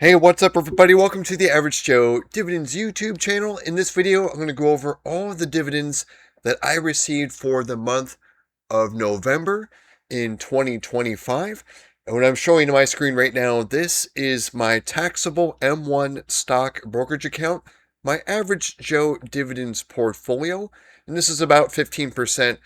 Hey, what's up everybody? Welcome to the Average Joe Dividends YouTube channel. In this video, I'm going to go over all of the dividends that I received for the month of November in 2025. And what I'm showing on my screen right now, this is my taxable M1 stock brokerage account, my Average Joe Dividends portfolio, and this is about 15%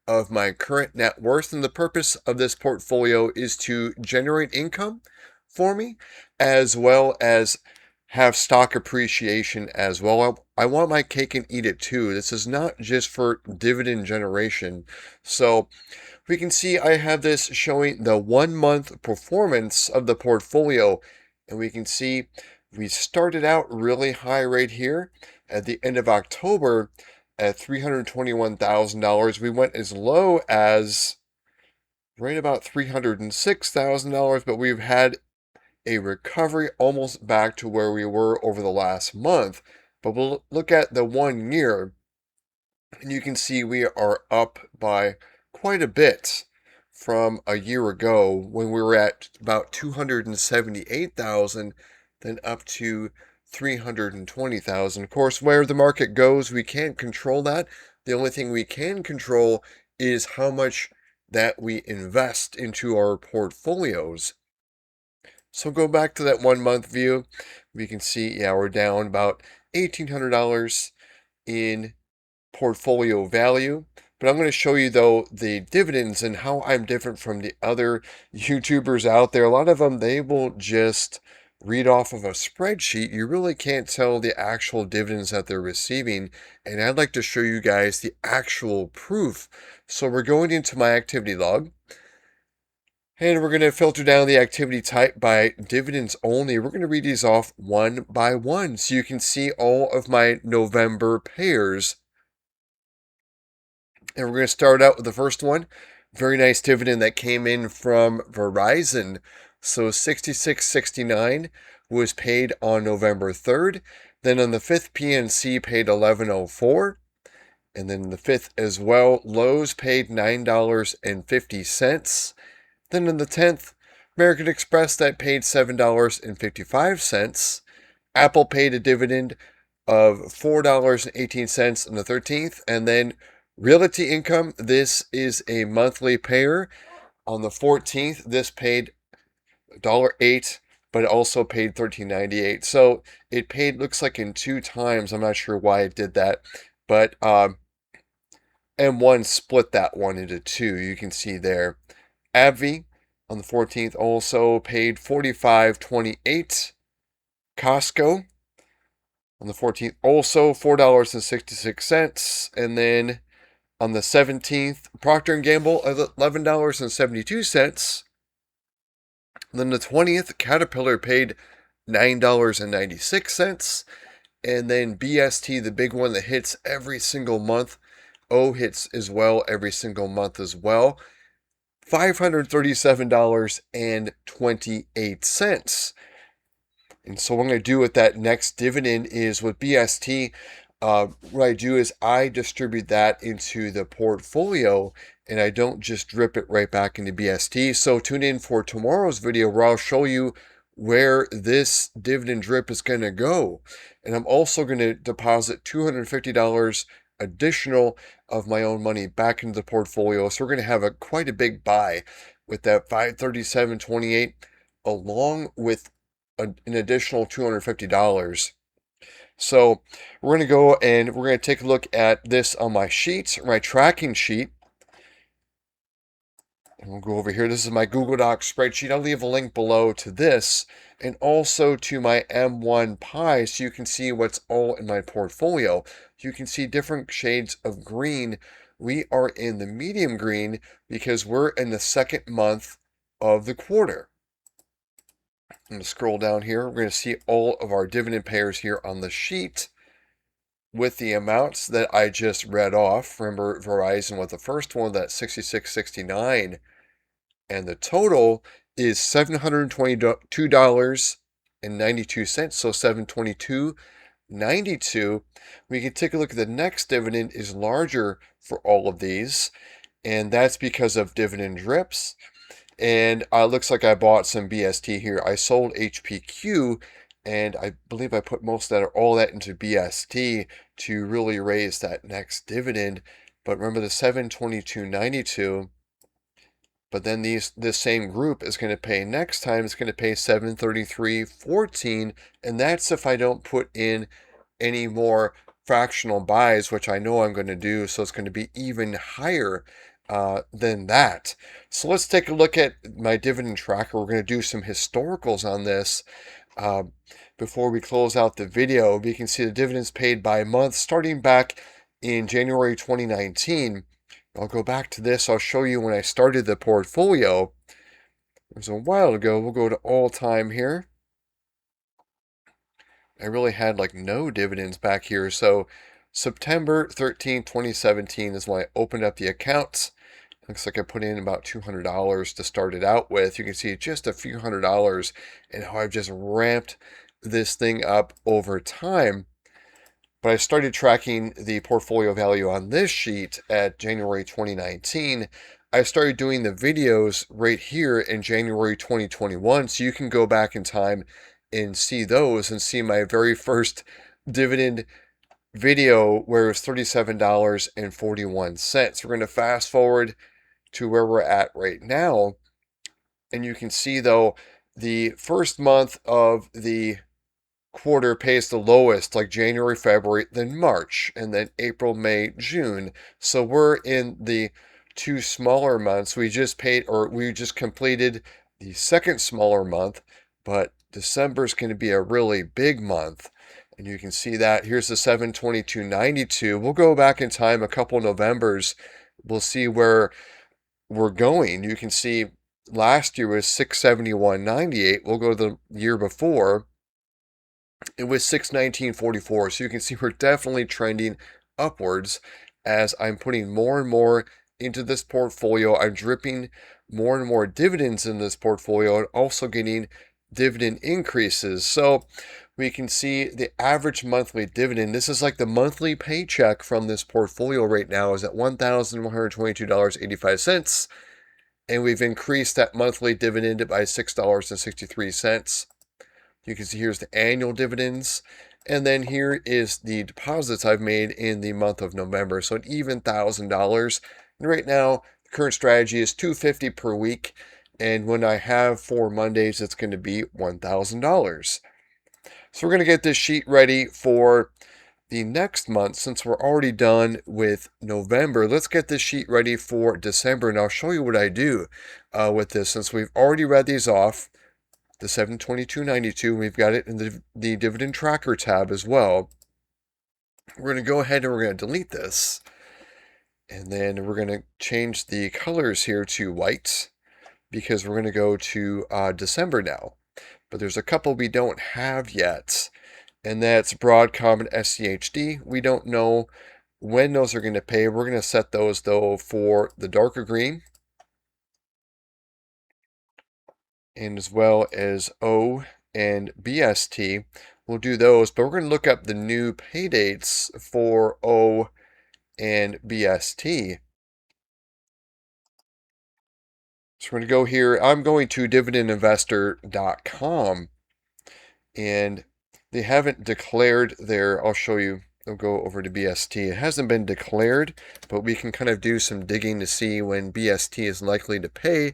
of my current net worth. And the purpose of this portfolio is to generate income for me, as well as have stock appreciation as well. I want my cake and eat it too. This is not just for dividend generation. So we can see I have this showing the 1 month performance of the portfolio. And we can see we started out really high right here at the end of October at $321,000. We went as low as right about $306,000, but we've had a recovery almost back to where we were over the last month. But we'll look at the 1 year, and you can see we are up by quite a bit from a year ago when we were at about 278,000, then up to 320,000. Of course, where the market goes, we can't control that. The only thing we can control is how much that we invest into our portfolios. So go back to that 1 month view. We can see, yeah, we're down about $1,800 in portfolio value. But I'm going to show you, though, the dividends and how I'm different from the other YouTubers out there. A lot of them, they will just read off of a spreadsheet. You really can't tell the actual dividends that they're receiving. And I'd like to show you guys the actual proof. So we're going into my activity log. And we're going to filter down the activity type by dividends only. We're going to read these off one by one so you can see all of my November payers. And we're going to start out with the first one. Very nice dividend that came in from Verizon. So 66.69 was paid on November 3rd. Then on the 5th, PNC paid $11.04. And then the 5th as well, Lowe's paid $9.50. Then on the 10th, American Express that paid $7.55. Apple paid a dividend of $4.18 on the 13th. And then Realty Income, this is a monthly payer. On the 14th, this paid $1.08, but it also paid $13.98. So it paid, looks like in 2 times. I'm not sure why it did that. But M1 split that one into 2. You can see there. AbbVie on the 14th also paid $45.28. Costco on the 14th also $4.66. And then on the 17th, Procter & Gamble $11.72. Then the 20th, Caterpillar paid $9.96. And then BST, the big one that hits every single month, hits as well every single month as well, $537.28. And so what I'm going to do with that next dividend is with BST, what I do is I distribute that into the portfolio and I don't just drip it right back into BST. So tune in for tomorrow's video where I'll show you where this dividend drip is going to go. And I'm also going to deposit $250 additional of my own money back into the portfolio. So we're going to have quite a big buy with that 537.28 along with an additional $250. So we're going to go and we're going to take a look at this on my sheets, my tracking sheet. And we'll go over here. This is my Google Docs spreadsheet. I'll leave a link below to this and also to my M1 Pi so you can see what's all in my portfolio. You can see different shades of green. We are in the medium green because we're in the second month of the quarter. I'm going to scroll down here. We're going to see all of our dividend payers here on the sheet with the amounts that I just read off. Remember, Verizon was the first one, that's $66.69. And the total is $722.92. So $722.92. We can take a look at the next dividend is larger for all of these. And that's because of dividend drips. And looks like I bought some BST here. I sold HPQ, and I believe I put most of that or all that into BST to really raise that next dividend. But remember the 722.92. But then this same group is going to pay next time. It's going to pay 733.14, and that's if I don't put in any more fractional buys, which I know I'm going to do. So it's going to be even higher than that. So let's take a look at my dividend tracker. We're going to do some historicals on this. Uh, Before we close out the video, we can see the dividends paid by month starting back in January 2019. I'll go back to this. I'll show you when I started the portfolio. It was a while ago. We'll go to all time here. I really had like no dividends back here. So September 13th, 2017 is when I opened up the accounts. Looks like I put in about $200 to start it out with. You can see just a few $100 and how I've just ramped this thing up over time. But I started tracking the portfolio value on this sheet at January 2019. I started doing the videos right here in January 2021. So you can go back in time and see those and see my very first dividend video where it was $37.41. We're going to fast forward to where we're at right now. And you can see though, the first month of the quarter pays the lowest, like January, February, then March, and then April, May, June. So we're in the two smaller months. We just paid, or we just completed the second smaller month, but December is going to be a really big month. And you can see that here's the 722.92. We'll go back in time a couple Novembers. We'll see where we're going. You can see last year was 671.98. We'll go to the year before. It was 619.44. So you can see we're definitely trending upwards as I'm putting more and more into this portfolio. I'm dripping more and more dividends in this portfolio and also getting dividend increases. So we can see the average monthly dividend. This is like the monthly paycheck from this portfolio right now is at $1,122.85. And we've increased that monthly dividend by $6.63. You can see here's the annual dividends. And then here is the deposits I've made in the month of November. So an even $1,000. And right now, the current strategy is $250 per week. And when I have 4 Mondays, it's going to be $1,000. So we're going to get this sheet ready for the next month. Since we're already done with November, let's get this sheet ready for December. And I'll show you what I do with this. Since we've already read these off, the 722.92, we've got it in the dividend tracker tab as well. We're going to go ahead and we're going to delete this. And then we're going to change the colors here to white because we're going to go to December now. But there's a couple we don't have yet, and that's Broadcom and SCHD. We don't know when those are going to pay. We're going to set those though for the darker green, and as well as O and BST. We'll do those, but we're going to look up the new pay dates for O and BST. So we're going to go here. I'm going to dividendinvestor.com, and they haven't declared their, I'll show you, I'll go over to BST. It hasn't been declared, but we can kind of do some digging to see when BST is likely to pay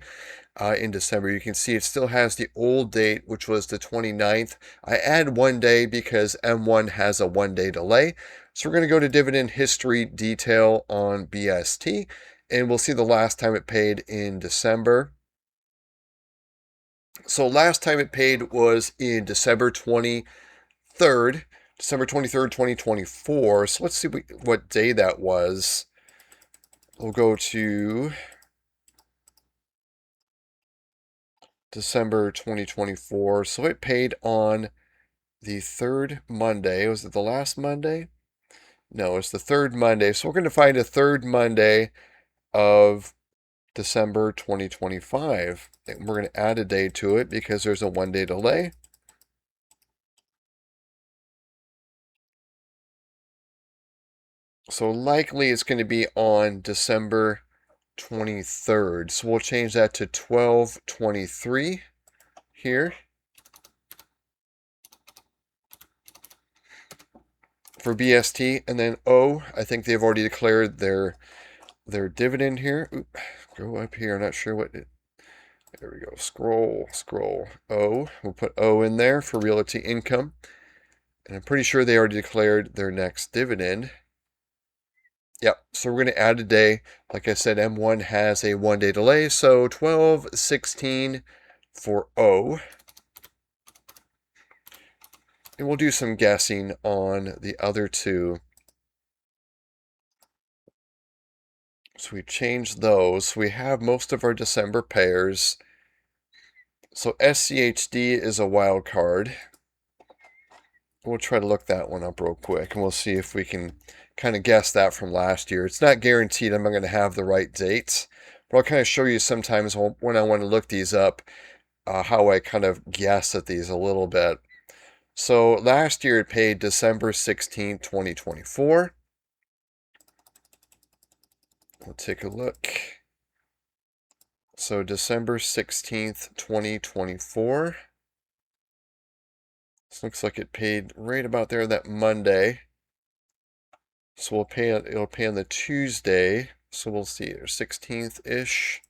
in December. You can see it still has the old date, which was the 29th. I add 1 day because M1 has a 1-day delay. So we're going to go to dividend history detail on BST, and we'll see the last time it paid in December. So last time it paid was in December 23rd, 2024. So let's see what day that was. We'll go to December 2024. So it paid on the third Monday. Was it the last Monday? No, it's the third Monday. So we're going to find a third Monday of December 2025. And we're going to add a day to it because there's a 1-day delay. So likely it's going to be on December 23rd. So we'll change that to 12/23 here for BST. And then O, I think they've already declared their dividend here. Oop, go up here. I'm not sure what it. There we go. Scroll. O. We'll put O in there for Realty Income. And I'm pretty sure they already declared their next dividend. Yep. So we're going to add a day. Like I said, M1 has a 1-day delay. So 12/16 for O. And we'll do some guessing on the other two. So we changed those. We have most of our December pairs. So SCHD is a wild card. We'll try to look that one up real quick, and we'll see if we can kind of guess that from last year. It's not guaranteed I'm going to have the right dates, but I'll kind of show you sometimes when I want to look these up, how I kind of guess at these a little bit. So last year it paid December 16, 2024. We'll take a look. So December 16th, 2024. This looks like it paid right about there that Monday. So it'll pay on the Tuesday. So we'll see here, 16th-ish.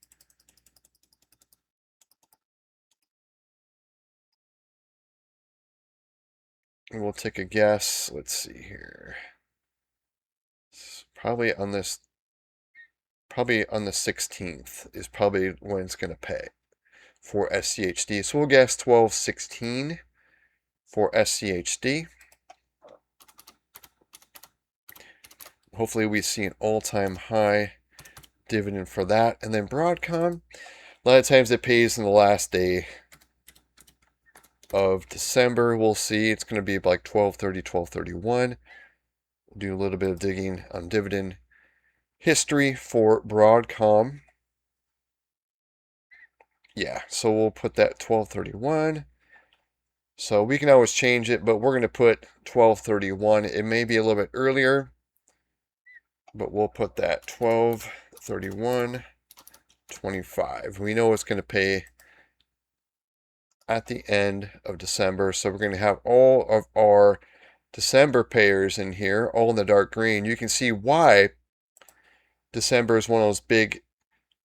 And we'll take a guess. Let's see here. It's probably on the 16th is probably when it's going to pay for SCHD. So we'll guess 12/16 for SCHD. Hopefully we see an all-time high dividend for that. And then Broadcom, a lot of times it pays in the last day of December. We'll see. It's going to be like 12/30, 12/31. We'll do a little bit of digging on dividend history for Broadcom. Yeah, so we'll put that 12/31. So we can always change it, but we're going to put 12/31. It may be a little bit earlier, but we'll put that 12/31/25. We know it's going to pay at the end of December. So we're going to have all of our December payers in here, all in the dark green. You can see why December is one of those big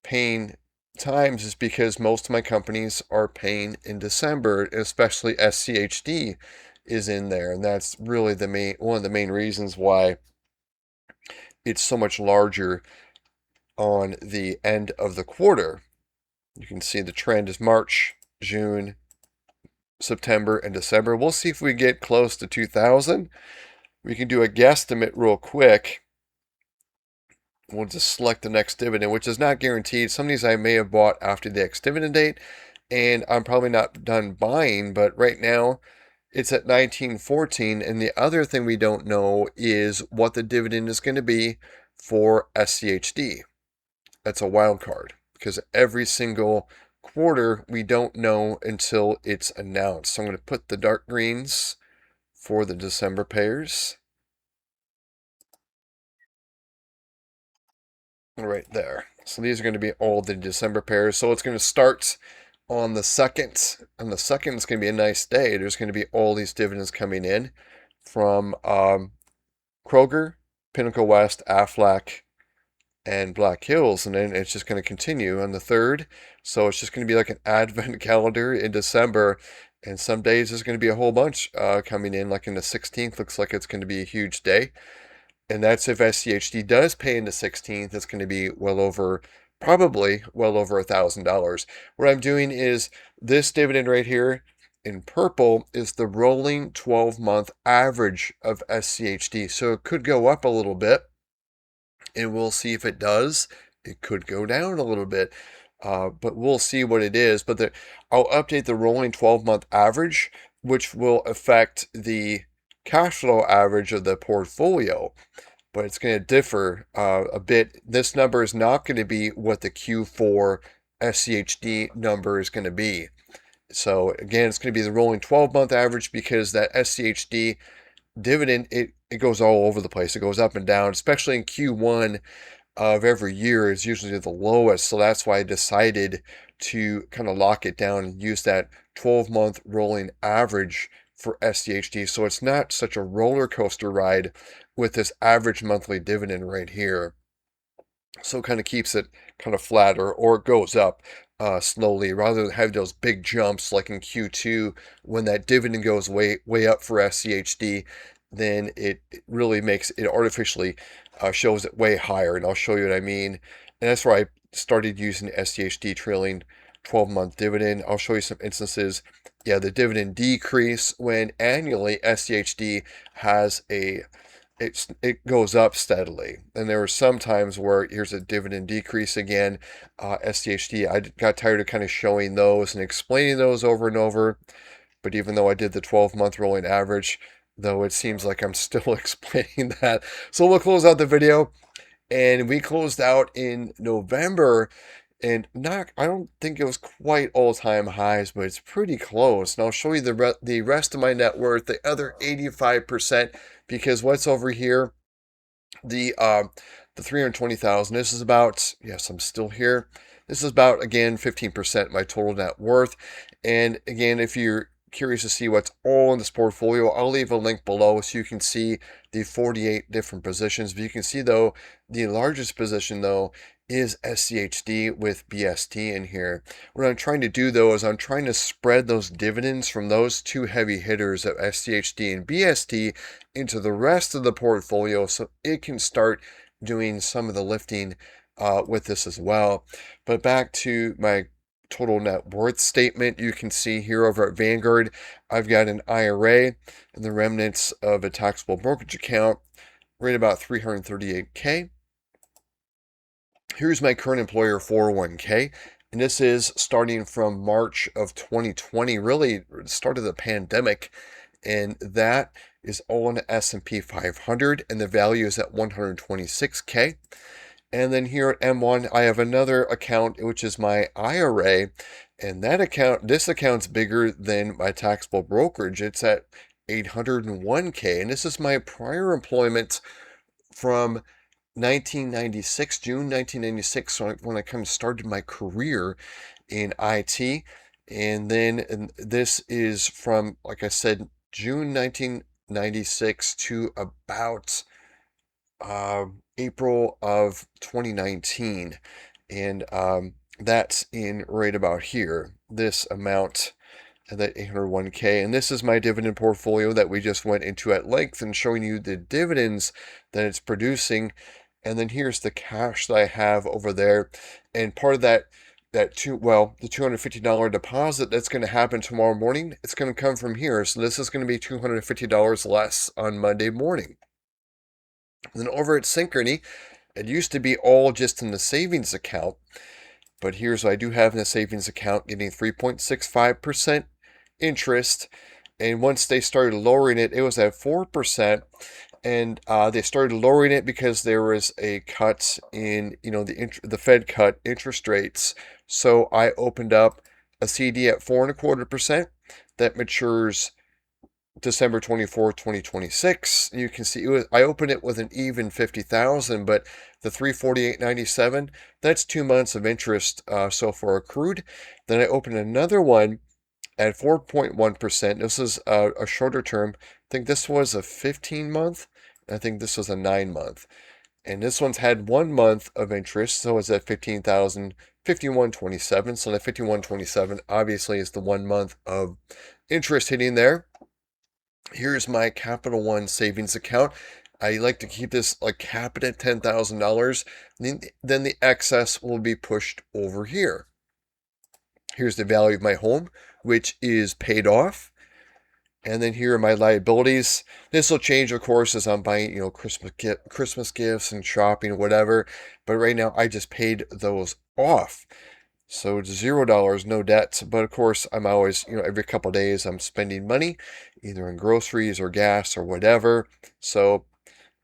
paying times, is because most of my companies are paying in December, especially SCHD is in there. And that's really one of the main reasons why it's so much larger on the end of the quarter. You can see the trend is March, June, September, and December. We'll see if we get close to 2,000. We can do a guesstimate real quick. We'll just select the next dividend, which is not guaranteed. Some of these I may have bought after the ex-dividend date, and I'm probably not done buying, but right now it's at 1914. And the other thing we don't know is what the dividend is going to be for SCHD. That's a wild card, because every single quarter we don't know until it's announced. So I'm going to put the dark greens for the December payers right there. So these are going to be all the December pairs. So it's going to start on the 2nd. On the 2nd, it's going to be a nice day. There's going to be all these dividends coming in from Kroger, Pinnacle West, Aflac, and Black Hills. And then it's just going to continue on the 3rd. So it's just going to be like an advent calendar in December. And some days there's going to be a whole bunch coming in. Like in the 16th, looks like it's going to be a huge day. And that's if SCHD does pay in the 16th, it's going to be probably well over $1,000. What I'm doing is this dividend right here in purple is the rolling 12-month average of SCHD. So it could go up a little bit, and we'll see if it does. It could go down a little bit, but we'll see what it is. But I'll update the rolling 12-month average, which will affect the cash flow average of the portfolio, but it's going to differ a bit. This number is not going to be what the Q4 SCHD number is going to be. So again, it's going to be the rolling 12-month average, because that SCHD dividend, it goes all over the place. It goes up and down, especially in Q1. of every year is usually the lowest. So that's why I decided to kind of lock it down and use that 12-month rolling average for SDHD. So it's not such a roller coaster ride with this average monthly dividend right here. So it kind of keeps it kind of flatter, or it goes up slowly rather than have those big jumps like in Q2 when that dividend goes way up for SCHD. Then it really makes it artificially shows it way higher, and I'll show you what I mean. And that's where I started using SCHD trailing 12-month dividend. I'll show you some instances. Yeah, the dividend decrease when annually SCHD has it goes up steadily. And there were some times where here's a dividend decrease again. SDHD, I got tired of kind of showing those and explaining those over and over. But even though I did the 12-month rolling average, though it seems like I'm still explaining that. So we'll close out the video. And we closed out in November, and I don't think it was quite all-time highs, but it's pretty close. And I'll show you the rest of my net worth, the other 85%, because what's over here, the 320,000. This is about, yes, I'm still here. This is about, again, 15% my total net worth. And again, if you're curious to see what's all in this portfolio, I'll leave a link below so you can see the 48 different positions. But you can see, though, the largest position, though, is SCHD with BST in here. What I'm trying to do, though, is I'm trying to spread those dividends from those two heavy hitters of SCHD and BST into the rest of the portfolio so it can start doing some of the lifting with this as well. But back to my total net worth statement, you can see here over at Vanguard, I've got an IRA and the remnants of a taxable brokerage account right about 338K. Here's my current employer 401k, and this is starting from March of 2020, really the start of the pandemic, and that is all in the S&P 500, and the value is at 126K. And then here at M1, I have another account, which is my IRA, and this account's bigger than my taxable brokerage. It's at 801K, and this is my prior employment from 1996, June 1996, when I kind of started my career in IT. And this is from, like I said, June 1996 to about April of 2019. And that's in right about here, this amount, that 801k. And this is my dividend portfolio that we just went into at length and showing you the dividends that it's producing. And then here's the cash that I have over there. And part of the $250 deposit that's going to happen tomorrow morning, it's going to come from here. So this is going to be $250 less on Monday morning. And then over at Synchrony, it used to be all just in the savings account. But here's what I do have in the savings account, getting 3.65% interest. And once they started lowering it, it was at 4%. And they started lowering it because there was a cut in, the Fed cut interest rates. So I opened up a CD at 4.25% that matures December 24th, 2026. You can see I opened it with an even 50,000, but the 348.97, that's 2 months of interest so far accrued. Then I opened another one at 4.1%. This is a shorter term. I think this was a 15-month. I think this was a 9-month. And this one's had 1 month of interest, so it's at 51.27. So that 51.27 obviously is the 1 month of interest hitting there. Here's my Capital One savings account. I like to keep this like capped at $10,000. Then the excess will be pushed over here. Here's the value of my home, which is paid off. And then here are my liabilities. This will change, of course, as I'm buying, Christmas gifts and shopping or whatever. But right now, I just paid those off. So it's $0, no debts. But of course, I'm always, every couple of days, I'm spending money, either on groceries or gas or whatever. So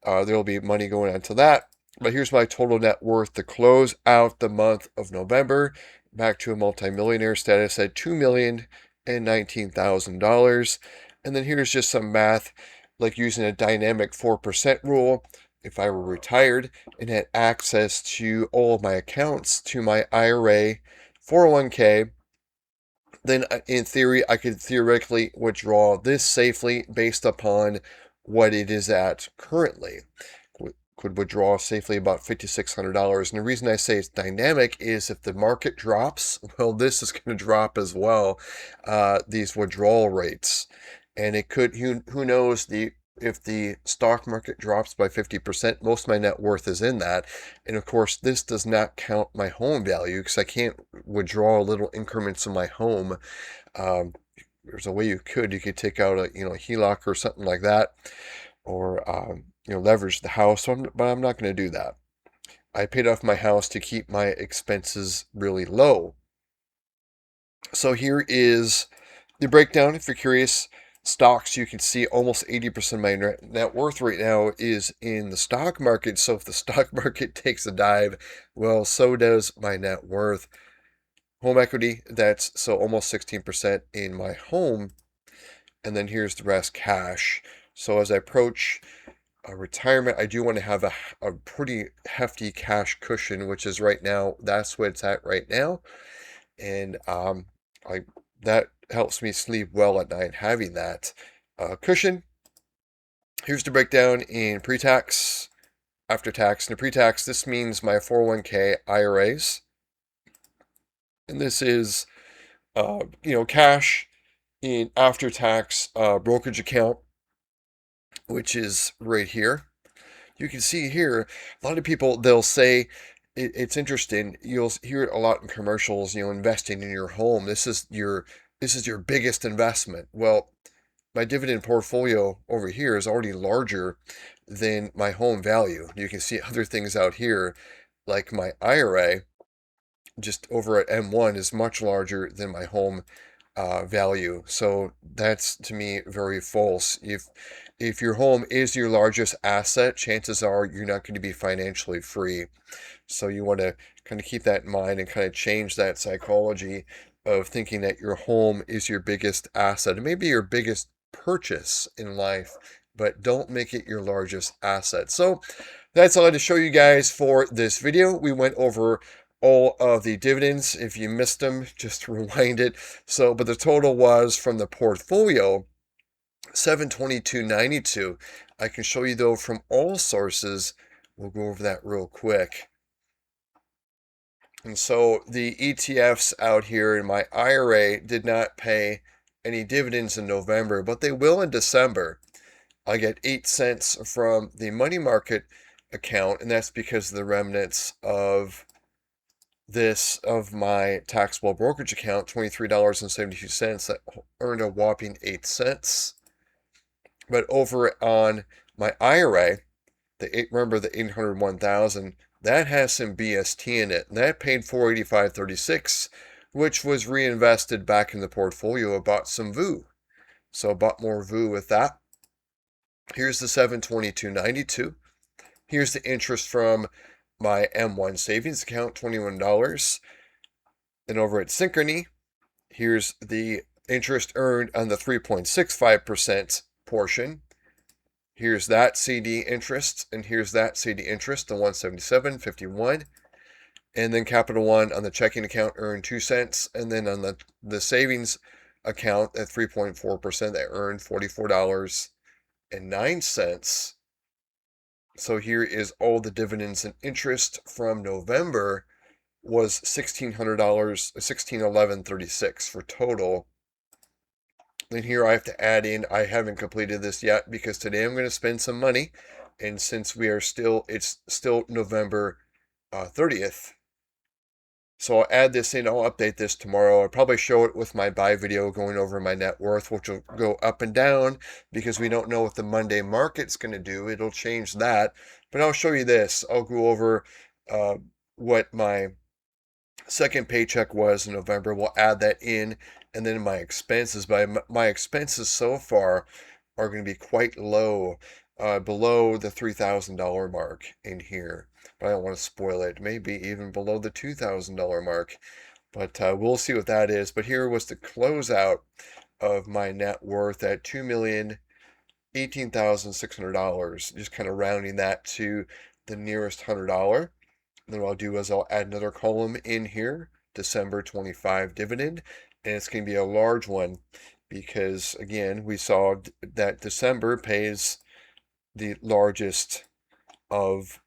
there'll be money going onto that. But here's my total net worth to close out the month of November. Back to a multimillionaire status at $2,019,000. And then here's just some math, like using a dynamic 4% rule. if I were retired and had access to all of my accounts, to my IRA, 401k, then in theory, I could theoretically withdraw this safely based upon what it is at currently. Could withdraw safely about $5,600. And the reason I say it's dynamic is if the market drops, well, this is going to drop as well, these withdrawal rates. And it could, who knows, if the stock market drops by 50%, most of my net worth is in that. And of course, this does not count my home value because I can't withdraw little increments of my home. Um, there's a way you could take out a HELOC or something like that, or leverage the house. But I'm not going to do that. I paid off my house to keep my expenses really low. So here is the breakdown. If you're curious, stocks, you can see almost 80% of my net worth right now is in the stock market. So if the stock market takes a dive, well, so does my net worth. Home equity, that's so almost 16% in my home. And then here's the rest cash. So as I approach retirement, I do want to have a pretty hefty cash cushion, which is right now, that's what it's at right now. And that helps me sleep well at night, having that cushion. Here's the breakdown in pre-tax, after tax. And the pre-tax, this means my 401k IRAs. And this is, cash in after-tax brokerage account, which is right here. You can see here, a lot of people, they'll say, it's interesting, you'll hear it a lot in commercials, investing in your home. This is your biggest investment. Well, my dividend portfolio over here is already larger than my home value. You can see other things out here, like my IRA, just over at M1, is much larger than my home value. So that's, to me, very false. If your home is your largest asset, chances are you're not going to be financially free. So you want to kind of keep that in mind and kind of change that psychology of thinking that your home is your biggest asset. It may be your biggest purchase in life, but don't make it your largest asset. So that's all I had to show you guys for this video. We went over all of the dividends. If you missed them, just rewind it. So, but the total was from the portfolio, $722.92. I can show you though from all sources. We'll go over that real quick. And so the ETFs out here in my IRA did not pay any dividends in November, but they will in December. I get 8 cents from the money market account, and that's because of the remnants of my taxable brokerage account, $23.72, that earned a whopping 8 cents. But over on my IRA, remember the 801,000, that has some BST in it, and that paid $485.36, which was reinvested back in the portfolio. I bought some VU, so I bought more VU with that. Here's the $722.92. Here's the interest from my M1 savings account, $21. And over at Synchrony, here's the interest earned on the 3.65% portion. Here's that CD interest, and here's that CD interest, the 177.51. And then Capital One on the checking account earned 2 cents, and then on the savings account at 3.4%, they earned $44.09. So here is all the dividends and interest from November was $1,600, $1,611.36 for total. Then here I have to add in, I haven't completed this yet because today I'm going to spend some money, and since it's still November 30th, so I'll add this in. I'll update this tomorrow. I'll probably show it with my buy video going over my net worth, which will go up and down because we don't know what the Monday market's going to do. It'll change that. But I'll show you this. I'll go over what my second paycheck was in November. We'll add that in. And then my expenses. My expenses so far are going to be quite low, below the $3,000 mark in here. But I don't want to spoil it. Maybe even below the $2,000 mark. But we'll see what that is. But here was the closeout of my net worth at $18,600, just kind of rounding that to the nearest $100. Then what I'll do is I'll add another column in here, December 25 dividend, and it's going to be a large one because, again, we saw that December pays the largest of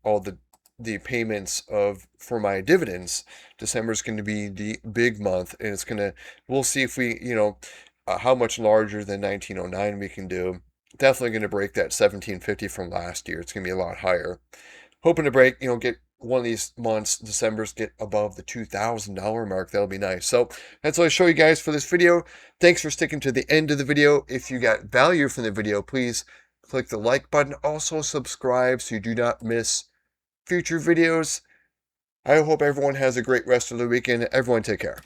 all the payments for my dividends. December is going to be the big month, and we'll see if we, how much larger than 1909 we can do. Definitely going to break that 1750 from last year. It's going to be a lot higher. Hoping to break, get one of these months, December's, get above the $2,000 mark. That'll be nice. So that's all I show you guys for this video. Thanks for sticking to the end of the video. If you got value from the video, please click the like button. Also subscribe so you do not miss future videos. I hope everyone has a great rest of the weekend. Everyone take care.